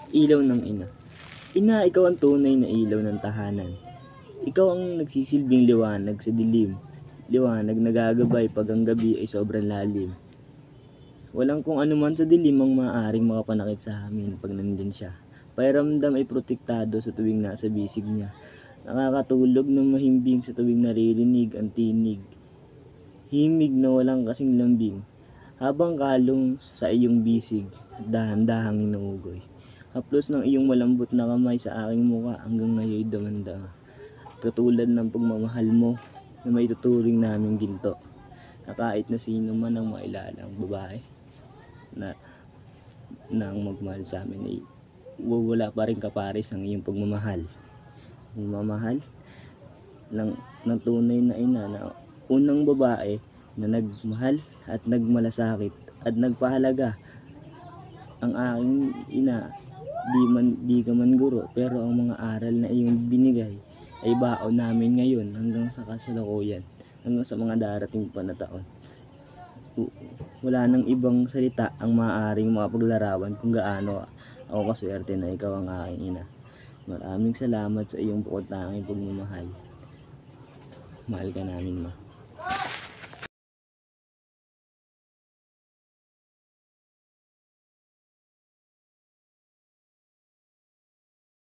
Ilaw ng ina. Ina, ikaw ang tunay na ilaw ng tahanan. Ikaw ang nagsisilbing liwanag sa dilim. Liwanag na gagabay pag ang gabi ay sobrang lalim. Walang kung ano man sa dilim ang maaaring makapanakit sa amin pag nandyan siya. Pakiramdam ay protektado sa tuwing nasa bisig niya. Nakakatulog ng mahimbing sa tuwing naririnig ang tinig. Himig na walang kasing lambing. Habang kalong sa iyong bisig, dahan-dahang inuugoy. Haplos ng iyong malambot na kamay sa aking muka hanggang ngayon damanda. Katulad ng pagmamahal mo na may tuturing naming ginto. Na kahit na sino man ang mailalang babae na ang magmahal sa amin ay wala pa rin kapares ang iyong pagmamahal. Pagmamahal ng tunay na ina na unang babae na nagmahal at nagmalasakit at nagpahalaga. Ang aking ina, di ka man guro, pero ang mga aral na iyong binigay ay baon namin ngayon hanggang sa kasalukuyan, hanggang sa mga darating pa na taon. Wala nang ibang salita ang maaaring makapaglarawan kung gaano ako kaswerte na ikaw ang aking ina. Maraming salamat sa iyong bukod tanging pagmamahal. Mahal ka namin, ma.